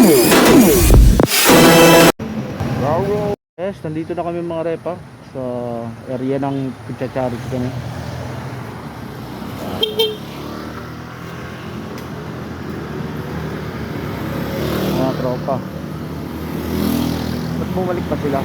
Yes, nandito na kami mga repa sa area ng Pichacharity kami. Mga tropa. Ba't bumalik pa sila?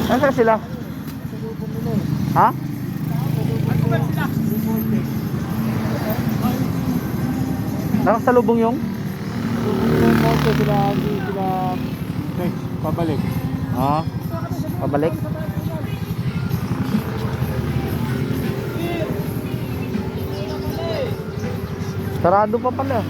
Nasaan sila? Ha? Nakasalubong yung? Sila pabalik. Ah, pabalik? Sarado pa pala.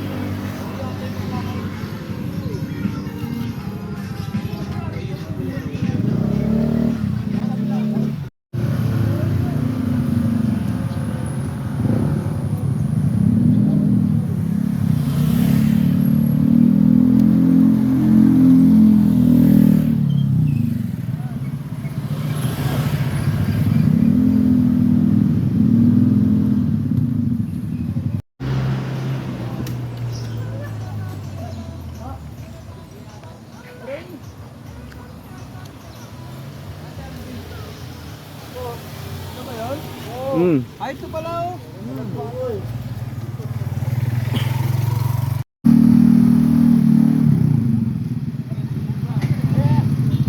Ay, ito pala oh.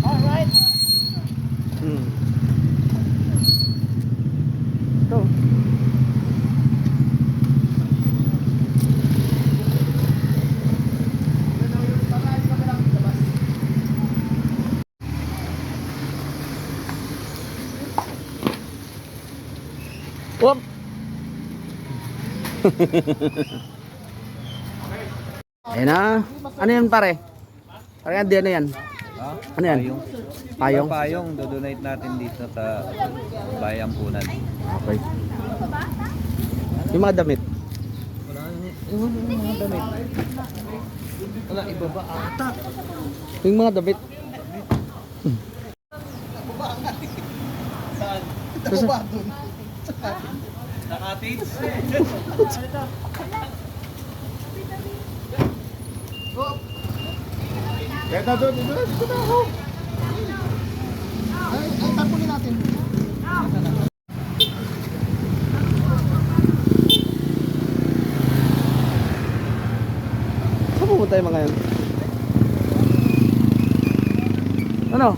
Alright. Ito. Wop. Ayan na. Ano yan pare? Pare ano yan? Ano yan? Payong. Payong, dodonate natin dito sa Bayang Punan. Okay. Yung mga damit. Wala yung mga damit. Wala, ibaba ata. Yung mga damit. Saan? Ibaba doon. Nakatis? Kaya doon, dito na ako. Ay, tapunin natin. Saan pupunta yung mga yan? Ano?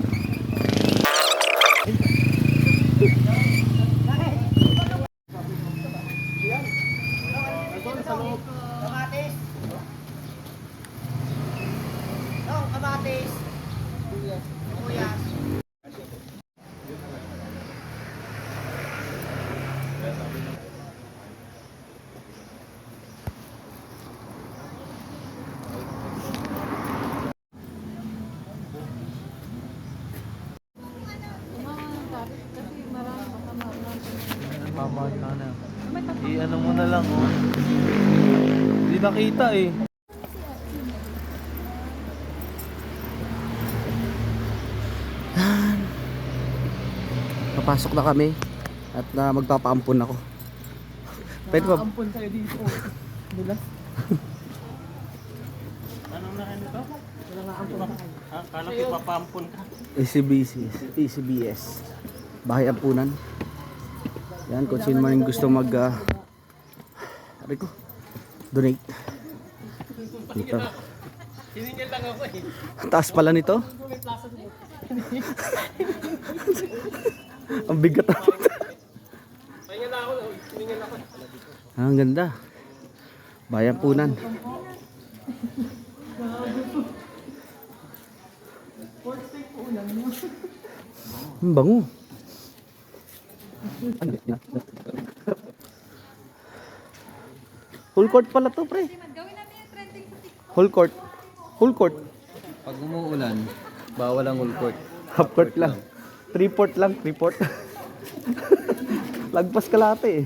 Kamatis. No, kamatis. Kuyas. Pamahal ka na. I-ano mo na lang oh. Hindi nakita eh. Papasok na kami at magpapaampun ako. Pwede ba? Ampun kayo dito. Bulas. Anong na kayo nito? Wala nga ampun ako. Kala ko ipapampun ka. ECBS. Bahay ampunan. Yan, kung sino man yung gusto mag sabi ko, donate. Dito. Hiningil lang ako eh. Taas pala nito. Ang bigat na. Pahinga na ako. Hiningil ako. Ang ganda. Bayan Punan. Ang bango. Full court pala to, pre. Full court. Full court. Pag umuulan, bawal ang full court. Half court lang. 3-port lang, 3-port. Lagpas kalate eh.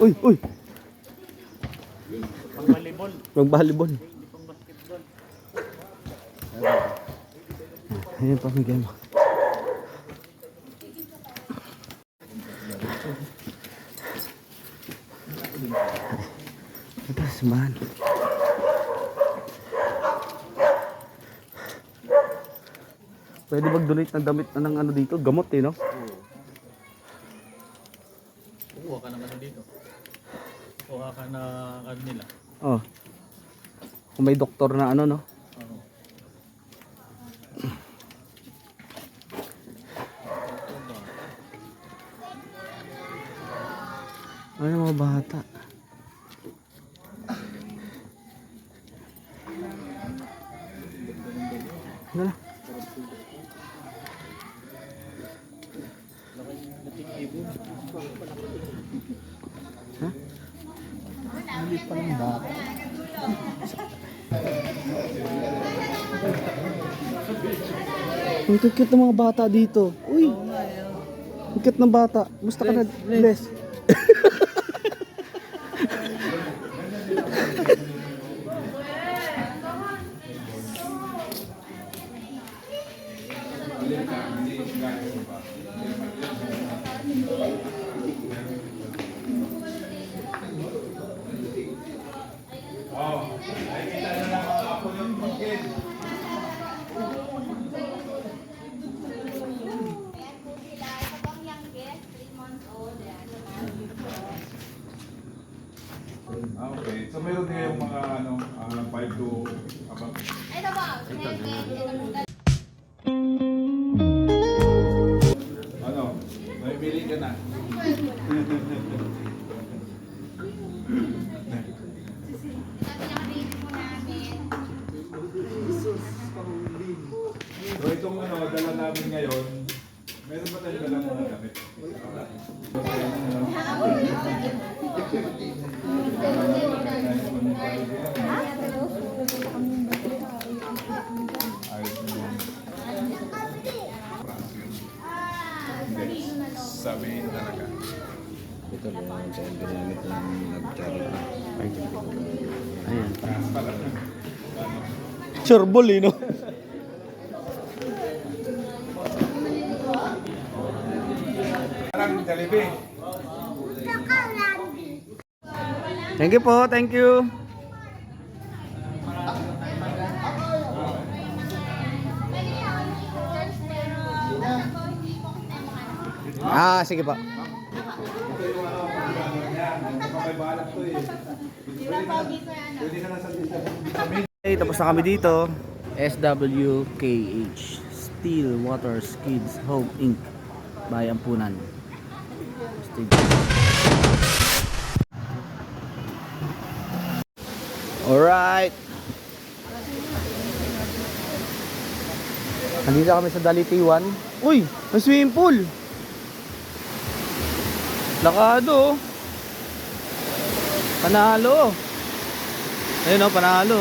Uy, uy. Pang-volleyball. Ayan, pamigay mo. Ito, simbahan. Pwede mag-donate ng damit na ng ano dito, gamot eh, no? Kuha ka ng ano dito. Kuha ka na ano nila. Oh. Kung may doktor na ano, no? Oo. Ano mga bata? Ano na? Ha? Hindi pa lang bata. Ang cute ng mga bata dito. Uy! Ang cute ng bata. Musta ka na? Bless. Okay. So meron din yung mga ano, 5 to above. Ito ba? Ano? May bili ka na. So itong ano, dala namin ngayon, meron ba tayong dala mga gamit? Ayos na yun. Hindi. Sabihin talaga. Ito lang ang ginamit ng nag-charity. Ayan. Sureball eh, no? Parang Jollibee. Thank you po, thank you. Ah, sige po. Okay, tapos na kami dito. SWKH Still Water Skids Home Inc. by Ampunan. Alright. Nandito kami sa Dalitiwan. Uy, may swimming pool. Lakado. Panalo. Ayun o, panalo.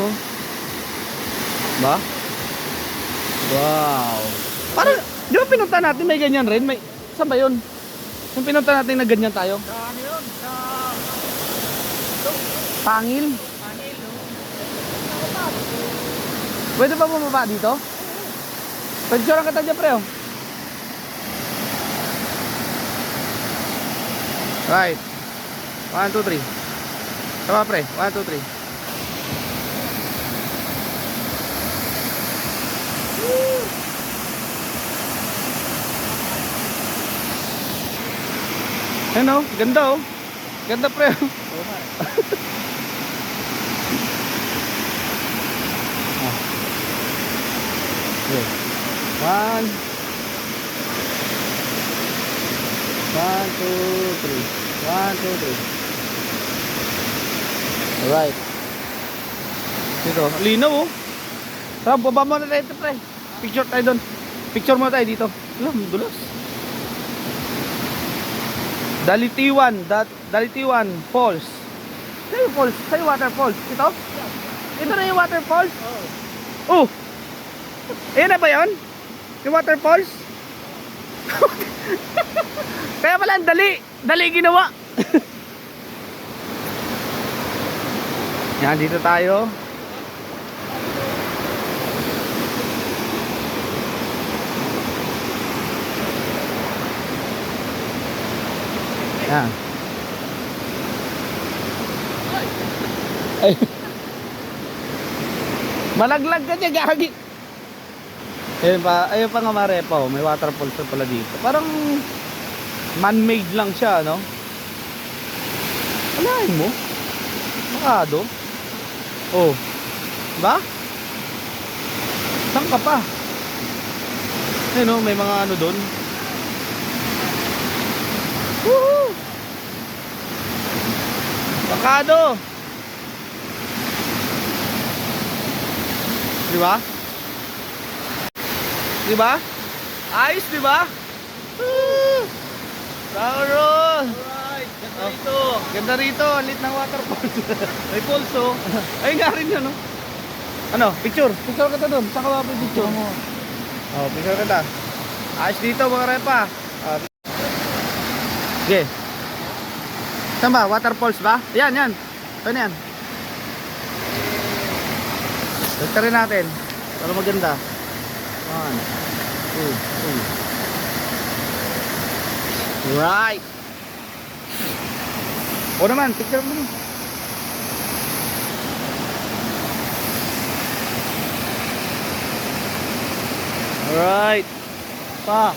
Ba? Wow. Parang, di ba pinunta natin may ganyan rin? May, saan ba yun? Yung pinunta natin na ganyan tayo? Ano yun? Sa... Pangil? Pwede pa bumaba dito? Pwede siya lang kita dyan, pre. Oh. Right. 1, 2, 3. Tama, pre. 1, 2, 3. Ano? Ganda oh. Ganda, pre. Okay. 1, 2, 3. Alright. Dito, linaw oh. Tara, baba mo na tayo ito, pre. Picture tayo doon. Picture mo tayo dito. Alam, dulas. Dalitiwan Falls. Sa'yo falls? Sa'yo waterfalls? Ito? Ito na yung waterfalls? Oh! Ayan na ba yun? Yung waterfalls? Kaya pala ang dali ginawa. Yan, dito tayo. Yan. Ay. Malaglag ka dyan, gagi. Ayun pa nga Marepa, oh. May waterfalls na pala dito. Parang man-made lang siya, no? Alahin mo. Makado. Oh. Ba? Saan ka pa? Ayun, oh, may mga ano doon. Woohoo! Makado! Di ba? Di ba? Ayos, di ba? Sauron! Alright, ganda rito. Ganda rito, ang lit ng waterfall. May pulso. Ay nga rin yun, no? Ano? Picture? Picture ka doon. Saan ka ba picture? Oh, picture ka. Ayos dito, mga repa. Okay. Saan ba? Waterfalls ba? Yan, yan. Ito na yan. Basta rin natin. Para maganda. 1, 2, 3. Right. O naman, picture mo. Alright. Pa.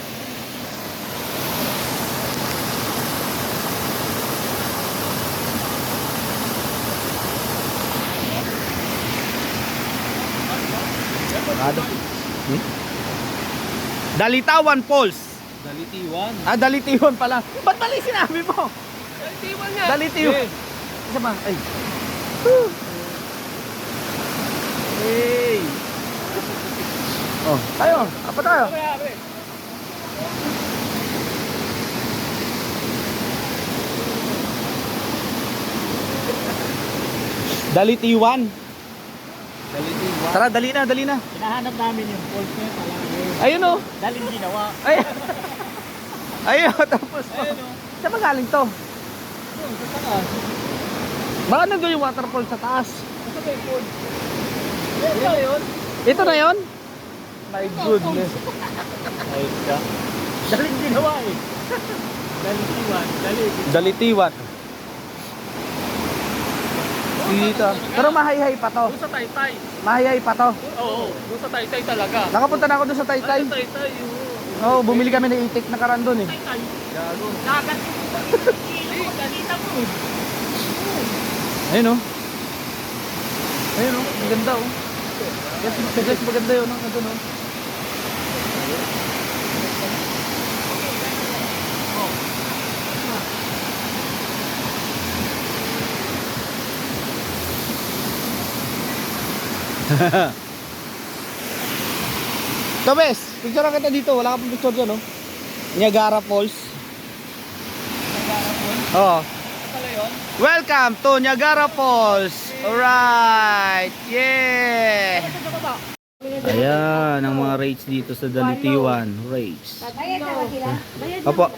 Dalitawan Falls. Dalitiwan. Ah, Dalitiwan pala. Ba't mali sinabi mo? Dalitiwan nga. Dalitiwan. Isa ba? Ay. Hey. Oh, tayo. Apa tayo? Dalitiwan. Dalitiwan. Tara, dali na, dali na. Hinahanap namin yung falls na yun pala. Ayun oh. Daling ginawa. Ay. Ayun, tapos to. Ayun, oh. Saan ba galing to? Doon, sa taas. Baka nandun yung waterfall sa taas. Ito ba yung falls? Yan na yun. Ito na yon? My goodness. Ayos ka. Daling ginawa eh. Dalitiwan. Dalitiwan. Dito. Pero mahay-hay pa to. Doon sa Taytay. Mahay-hay pa to. Oo, doon sa Taytay talaga. Nakapunta na ako doon sa Ay, Taytay. sa Taytay. Oo, bumili kami ng itik na karan doon eh. Gago. Dagat. Kita mo. Ayun oh. Ayun oh, maganda oh. Yes, guys, maganda yun oh. Nandun oh. Tobes, picture kita dito. Wala ka pang picture dyan, no? Niagara Falls. Oo. Welcome to Niagara Falls. Alright. Yeah. Ayan, ang mga rates dito sa Dalitiwan. Rates. Bayad na ba sila? Bayad na Opo. ba?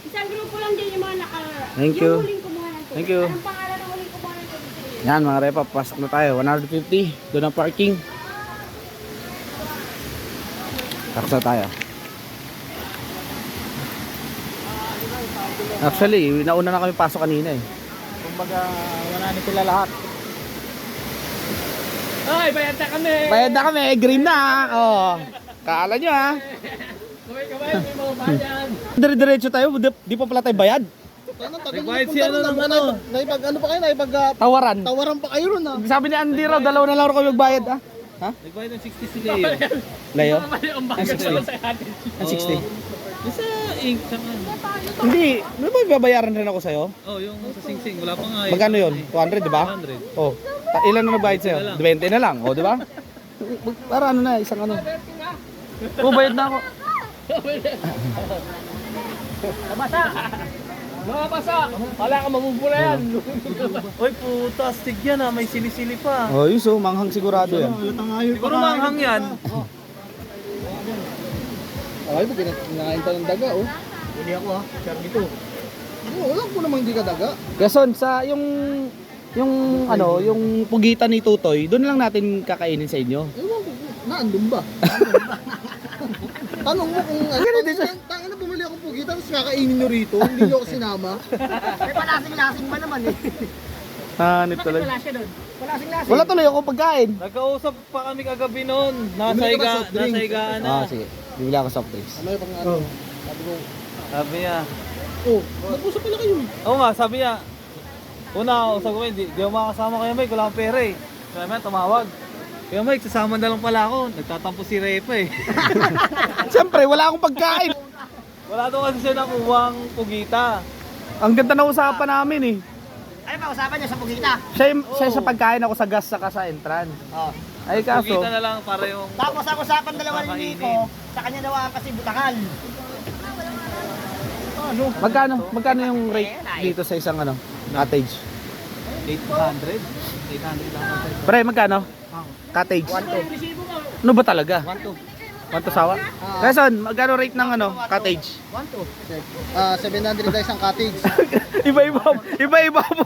Isang grupo lang din yung mga naka... Thank you. Yung huling kumuha ng tubig. Thank you. Anong pangalan ng huling kumuha ng tubig? Yan mga repa, pasok na tayo. 150. Doon ang parking. Taksa tayo. Actually, nauna na kami pasok kanina eh. Kumbaga, wala na sila lahat. Ay, bayad na kami. Bayad na kami, green na ha. Oh. Kaala nyo ha. Kamay, may mga bayan. Dire-diretso tayo, di pa pala tayo bayad. Nagbayad siya ng ano. Naipag ano pa kayo? Naipag Tawaran. tawaran pa kayo ron ah. Sabi ni Andy raw, dalawa na lang raw kami magbayad ha. Ha? Nagbayad ng 60 si Leo. Layo? Ang Ang bagal 60. na lang sa atin. Ang 60. Isa ink saka. Hindi, may ba babayaran rin ako sa'yo? Oh, yung sa Sing Sing, wala pa nga. Magkano yun? 200 di ba? 200. Oh. Ilan na nagbayad sa'yo? 20 na lang. Oh, di ba? Para ano na, isang ano. Oh, bayad na ako. Mga basa! Wala ka mamubula yan. Uy, puta, astig yan ha. May sili-sili pa. Oh, yun so, manghang sigurado yan. Siguro manghang yan. Ay, mo kinakain pa ng daga oh. Hindi ako ah, sabi ko. Wala ko namang hindi ka daga. Gason, sa yung yung ano, yung pugitan ni Tutoy, doon lang natin kakainin sa inyo. Ewan ko, naandun ba? Tanong mo kung ano. Tangin na bumili akong pugita, tapos kakainin nyo rito. Hindi nyo ako sinama. May palasing-lasing pa naman eh. Hanip talaga. Wala siya doon. Palasing-lasing. Wala tuloy ako pagkain. Nagkausap pa kami kagabi noon. Nasa Bumili ka ba soft drink? higaan na. Ah, sige. Bibili ako soft drinks. Ano yung pang ano? Sabi ko, Sabi niya. oh, nag-usap pala kayo. Oo nga, sabi niya. Una, usap ko, di ako makakasama kay Mike, wala akong pera eh. Sabi niya, tumawag. Kaya Mike, sasama na lang pala ako. Nagtatampo si Repa eh. Siyempre, wala akong pagkain. Wala daw kasi siya nakuwang pugita. Ang ganda na usapan namin eh. Ano ba, usapan niya sa pugita? Siya sa pagkain, ako sa gas saka sa entrance. Oh. Ay kaso, Pugita na lang para yung... Tapos ang usapan dalawa ni Kakainin. Nico, sa kanya daw kasi butakal. magkano yung rate dito sa isang ano, cottage? 800? 800 lang ako. Pre, magkano? Cottage. 1-2. Ano ba talaga? 1-2. 1 to sawa? Quezon, magkano rate ng ano, cottage? 700 guys ang cottage. Iba-iba po.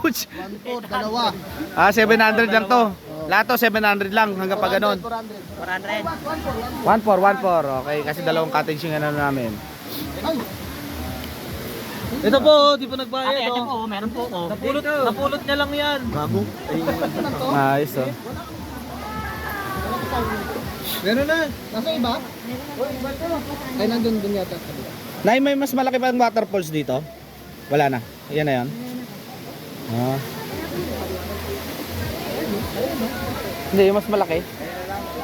1-4, dalawa. 700 lang to. Lahat to 700 lang hanggang pa ganun. 400. 1-4. Okay, kasi dalawang cottage yung ano namin. Ay, Ito po, di pa nagbayad Ate, ate oh. po, meron po. Oh. Napulot niya lang yan. bago. Ayos oh. Meron na. Nasa iba? Ay, nandun dun yata. Nay, may mas malaki pa ang waterfalls dito? Wala na. Yan na yan. Ah. Hindi, yung mas malaki.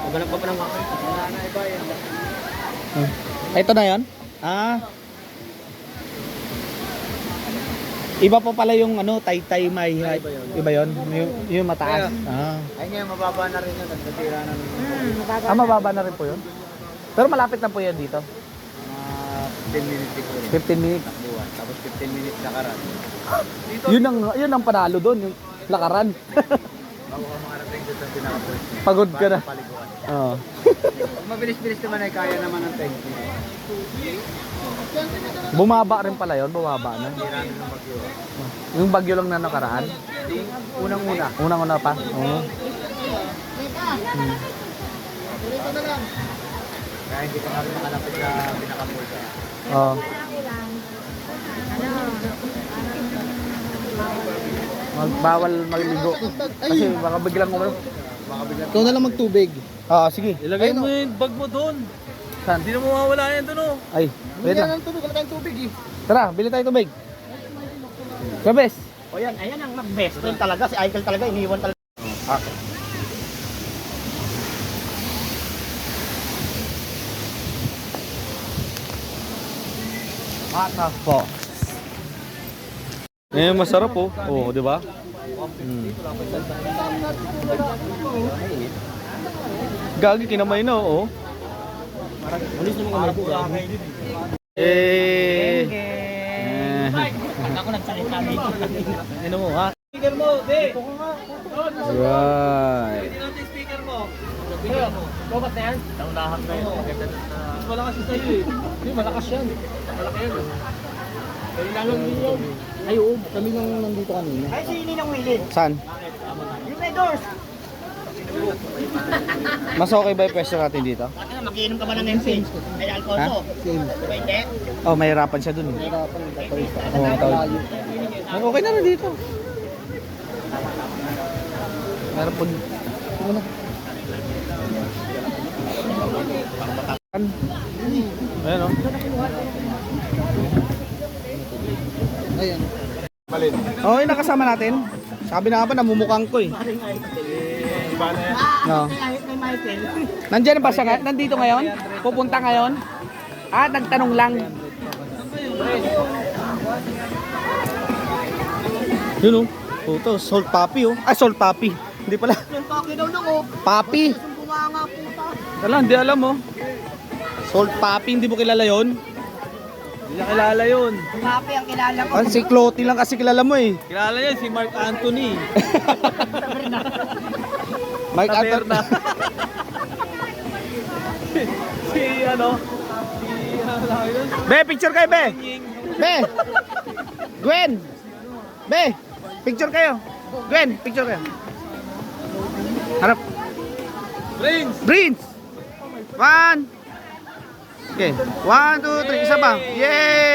Magalap pa ng water. Ito na yon? Ah. Iba pa pala yung ano, Taytay may iba yon? Yung mataas. Ah. Ay ngayon, mababa na rin yun. Nagtatira na rin. Ah, mababa na rin po yun. Pero malapit na po yan dito. 10 minutes siguro. 15 minutes. Buwan. Tapos 15 minutes lakaran. Yun ang panalo doon, yung lakaran. Bago ka makarating doon sa pinaka-point. Pagod ka na. Paliguan. Oo. Pag mabilis-bilis naman ay kaya naman ng 10 minutes. Bumaba rin pala yun, bumaba na. Yung bagyo lang na nakaraan. Unang-una. Unang-una pa. Oo. Kaya hindi pa kami nakalapit sa pinaka-point. Oo. Bawal magligo. Kasi baka biglang umano. Ikaw na lang magtubig. Sige. Ilagay mo yung bag mo doon. Saan? Hindi na mawawala yan doon oh. Ay, wait Wala lang. ng tubig. Wala tayong tubig eh. Tara, bili tayo tubig. Gabes. O yan, ayan ang best friend talaga. Si Michael talaga, iniwan talaga. Okay. Waterfall. Masarap oh. Oo, di ba? Gagi, kinamay na oh. Ako nagsalita dito. Ano mo ha? Speaker mo, di. Right. Hindi natin speaker mo. Lobat na yan? Naunahan na yun. Mas malakas yung sa'yo eh. Hindi, malakas yan. Malaki yan. Kailangan din yun. Ay, oo. Kami lang nandito kanina. Ay, si Ninang Wilin. Saan? Yung may doors. Mas okay ba yung pwesto natin dito? Ano, magiinom ka ba ng MP? Ay, Alfonso. Same. Diba hindi? Oh, mahirapan siya dun. Hirapan ng tatawid. Oo, tawid. Okay na rin dito. Meron po. Ayan o. Ayan. Okay, nakasama natin. Sabi na nga ba, namumukhang ko eh. No. May Michael. Nandiyan ba siya? Nandito ngayon? Pupunta ngayon? Nagtanong lang. Yun o. Puto, salt papi oh. Ay, salt papi. Hindi pala. Yung paki daw lang oh. Papi. Yung bumanga puta. Wala, hindi alam mo. Salt papi, hindi mo kilala yon? Hindi niya kilala yun. Papi ang kilala ko. Si Clotty lang kasi kilala mo eh. Kilala niya si Mark Anthony. Mike Anthony. Taberna. si ano? Be, picture kayo, Be. Be. Gwen. Be, picture kayo. Gwen, picture kayo. Harap. Brains! Brains! 1. Okay. 1, 2, 3. Isa pa. Yay!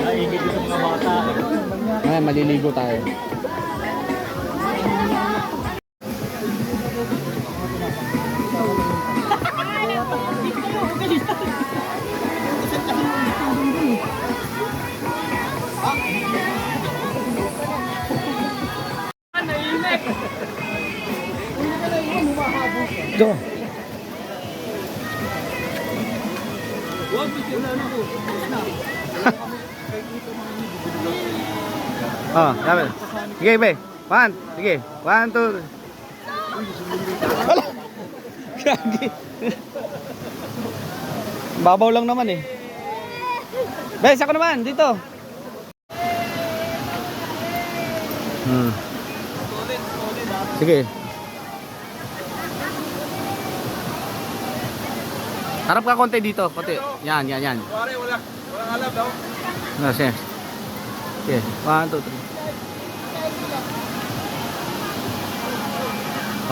Naingit dito mga bata. Ay, maliligo tayo. Go. Huwag mo sila ano po. Oh, dapat. Sige, be. 1. Sige. 1, 2. Wala. Gagi. Babaw lang naman eh. Be, ako naman dito. Sige. Harap ka konti dito, konti. Yan. Pare, walang alam daw. Sige. Okay, 1, 2,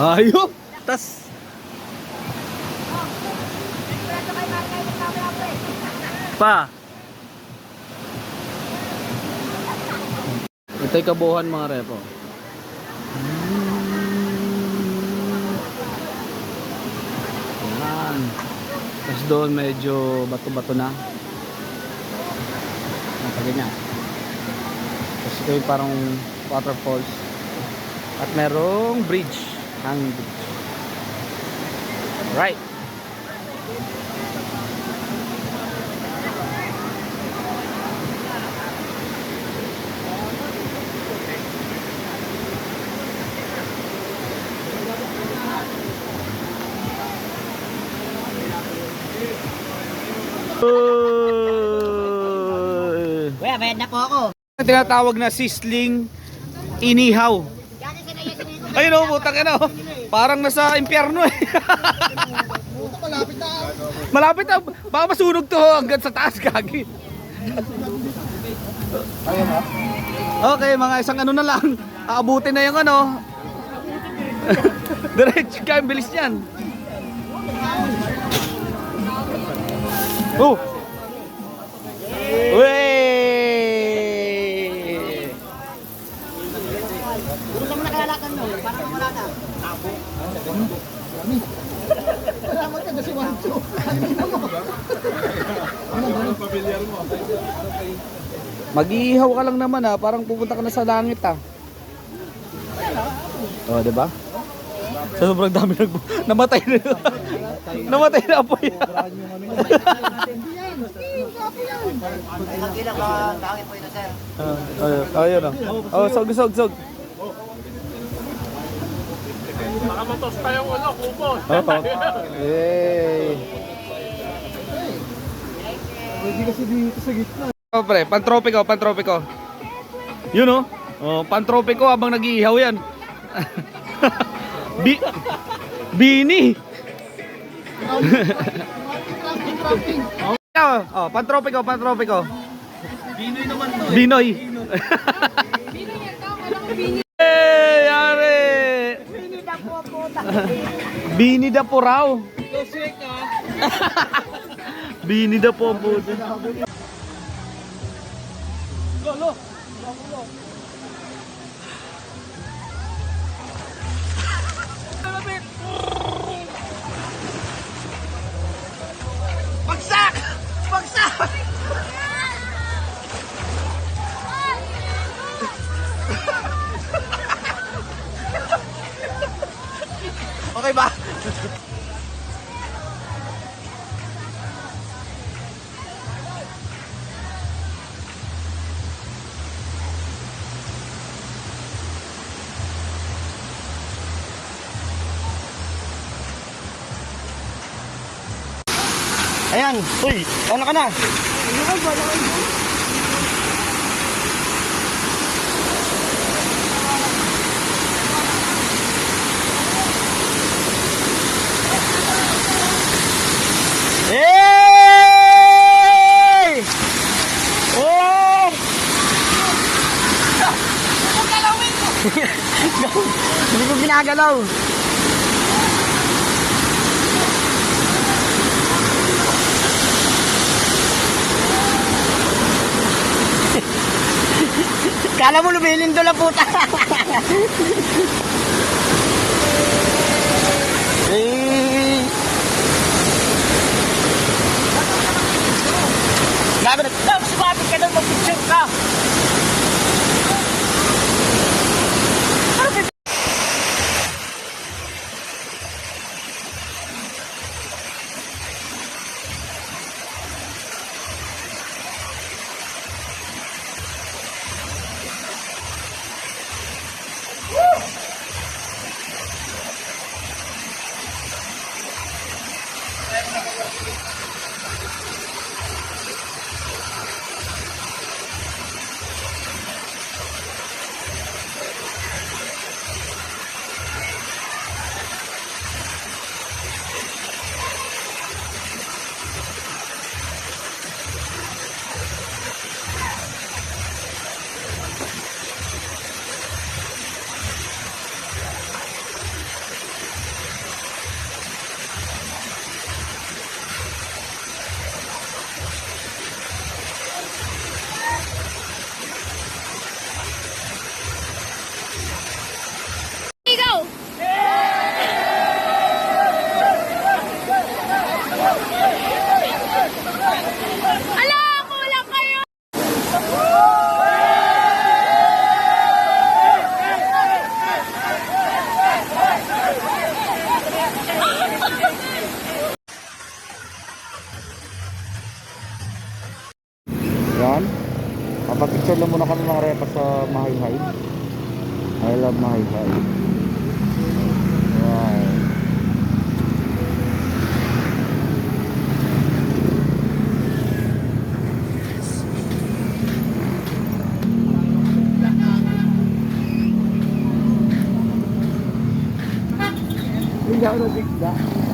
3. Ayop! Tas. Pa. Ito'y kabuuan mga repo. Yan. Tapos doon medyo bato-bato na. Ganyan. Tapos ito yung parang waterfalls. At merong bridge. Hanging bridge. Right. Kuya, bayad na po ako. Tinatawag na sisling inihaw. Ayun o, putang ina o. Parang nasa impyerno eh. Malapit na. Malapit na. Baka masunog to hanggang sa taas, gagi. Okay, mga isang ano na lang. Aabutin na yung ano. Diretso ka, ang bilis yan. Oh! Wey! Kung lang nakalalakan mo, parang wala na. Salamat ka na si Wancho. Mag-iihaw ka lang naman ha, parang pupunta ka na sa langit ha. Oh, 'di ba? Sa sobrang dami namatay na. Namatay na po yan. Magkila ka, tawagin po ito, sir. Ayun oh. Oh, sog. Makamatos pa yung ano, kupon. Yay! Pwede kasi dito sa gitna. Oh, pre, pantropiko. Yun oh. Oh, pantropiko habang nag-iihaw yan. Bini. Oh, pantropiko. Binoy naman to. Binoy. Hey, yare. Bini da po raw. Bini da po ang puto. Bagsak! Okay ba? Ayan, uy, ano ka na? Hey! Oh! Hindi ko ginagalaw. Kala mo lumilindo lang puta. Eh. Gabi na. Sumapit ka doon, mag-picture ka. Go! Ala, kulang kayo! Yan. Papapicture lang muna kami mga repa sa Mahayhay. I love Mahayhay. Wow. Hindi ako nabigla.